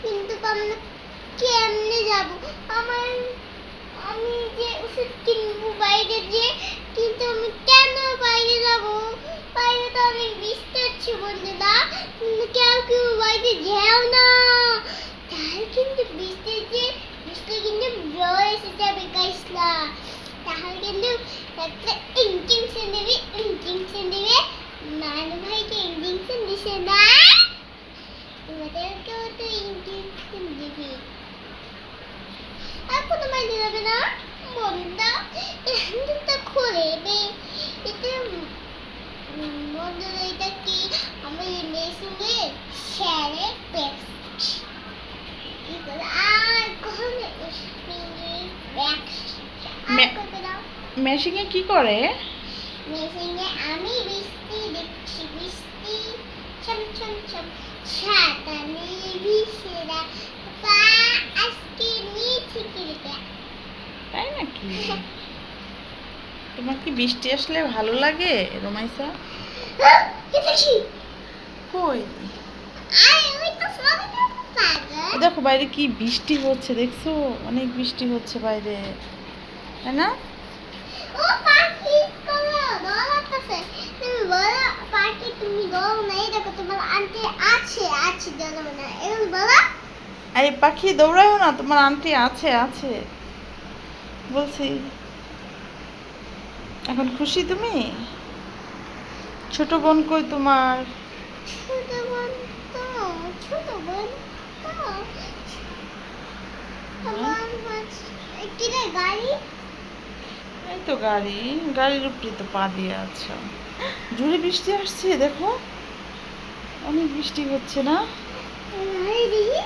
কিন্তু আমরা কেমনে যাব? আমার আমি যে ওষুধ কিনবো বাইরে যে, কিন্তু আমি কেন বাইরে যাব? বাইরে তো অনেক বৃষ্টি হচ্ছে বন্ধুরা, কেউ কেউ বাইরে যেও না, তাহলে কিন্তু বৃষ্টি কিন্তু জল এসে যাবে গাইসলা, তাহলে কিন্তু একটা ইঞ্জেকশন দেবে নানু ভাইকে ইঞ্জেকশন দিছে না, তোমাদেরকেও তো ইঞ্জেকশন দিবি। এখন বাইরে যাবে না বন্ধুরা, হ্যান্ডেলটা খুলে দে। এটা বন্ধুরা, এটা কি আমার মেশিনে শ্যারে পেস্ট আর কখনো স্পিনে ব্যাক্স আর করবে না। মেশিনে কি করে? মেশিনে আমি বৃষ্টি দেখছি, বৃষ্টি ছম ছম ছম ছাতা নিয়ে ভিজে পা আজকে নিচে কিরবে। তাই নাকি? তোমার কি বৃষ্টি আসলে ভালো লাগে রোমাইসা? দেখি কই আরে ওই তো সবাই পাগল। দেখো বাইরে কি বৃষ্টি হচ্ছে, দেখছো? অনেক বৃষ্টি হচ্ছে বাইরে, তাই না? ও পাখি করো দৌড়াতেছে, তুমি বলো পাখি তুমি দৌড় নাই, দেখো তোমার আন্টি আছে দৌড়াবে না এরকম বলো। আরে পাখি দৌড়ায়ও না, তোমার আন্টি আছে বলছি। এখন খুশি তুমি? ছোট বোন কই তোমার? ছোট বোন তো আমার কি রে গাড়ি? এই তো গাড়ির উপরে তো পা দিয়ে আছো। জোরে বৃষ্টি আসছে দেখো, অনেক বৃষ্টি হচ্ছে না? গাড়ি দেখি।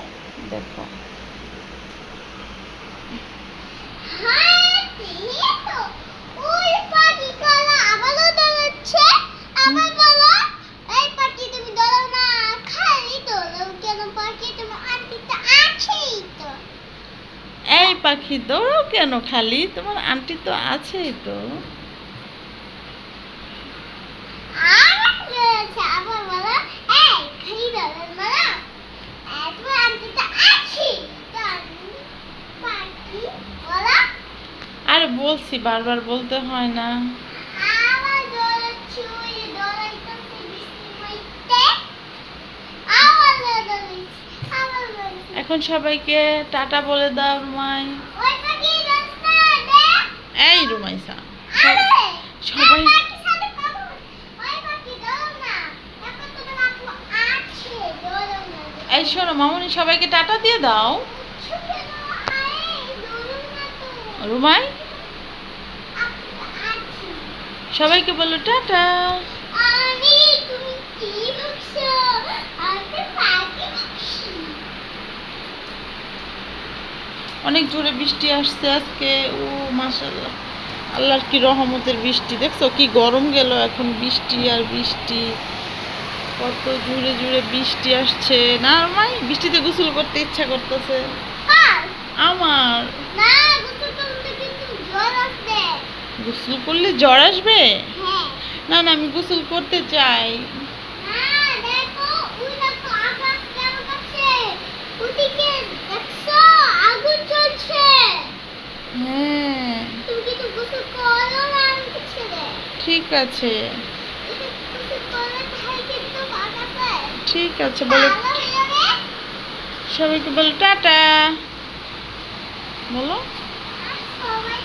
দেখো হ্যাঁ এই তো ওই পাখি কলা আবারও দৌড়াচ্ছে, আবার বলো এই পাখি তুমি দৌড়াও না, খালি দৌড়াও কেন পাখি, তোমার আন্টি তো আছেই তো। এই পাখি দৌড়াও কেন খালি, তোমার আন্টি তো আছেই তো। আবার দৌড়াচ্ছে, আবার বলো এই খালি দৌড়াও বলো, তোমার আন্টি তো আছেই তো। পাখি বলো আর বলছি, বারবার বলতে হয় না। আবার দৌড়াচ্ছে, ওই যে দৌড়াইতেছে বৃষ্টির মধ্যে, আবার দৌড়াচ্ছে। এখন সবাইকে টাটা বলে দাও রুমাই। ওই পাখি রাস্তা দে। এই রুমাইসা, আরে সবাই ওই পাখির সাথে কথা বল। ওই পাখি দৌড় না, এখন তোমার আপু আছে, দৌড়াও না। এই শোনো মামুনি, সবাইকে টাটা দিয়ে দাও। ছোট না, আরে দৌড়াও না তো। রুমাই আপু আছে। সবাইকে বলো টাটা। আরে তুমি কি ভাবছো? আমি পাখি ভাবছি। অনেক জোরে বৃষ্টি আসছে আজকে। ও মাশাআল্লাহ, আল্লাহর কি রহমতের বৃষ্টি, দেখছো কি গরম গেল, এখন বৃষ্টি আর বৃষ্টি, কত জোরে জোরে বৃষ্টি আসছে না রুমাই? বৃষ্টিতে গোসল করতে ইচ্ছা করতেছে আর আমার। না গোসল করলে কিন্তু জ্বর আসবে। গোসল করলে জ্বর আসবে? হ্যাঁ না না, আমি গোসল করতে চাই। না, দেখো ওই দেখো আকাশ কেমন আছে, ওদিকে দেখছো আগুন জ্বলছে। হ্যাঁ তুমি কিন্তু গোসল করো না আমাকে ছেড়ে, ঠিক আছে, এটা গোসল করলে তাই কিন্তু আকাশে ঠিক আছে বলো, কালো হয়ে যাবে। সবাইকে বলো টাটা বলো। আর সবাই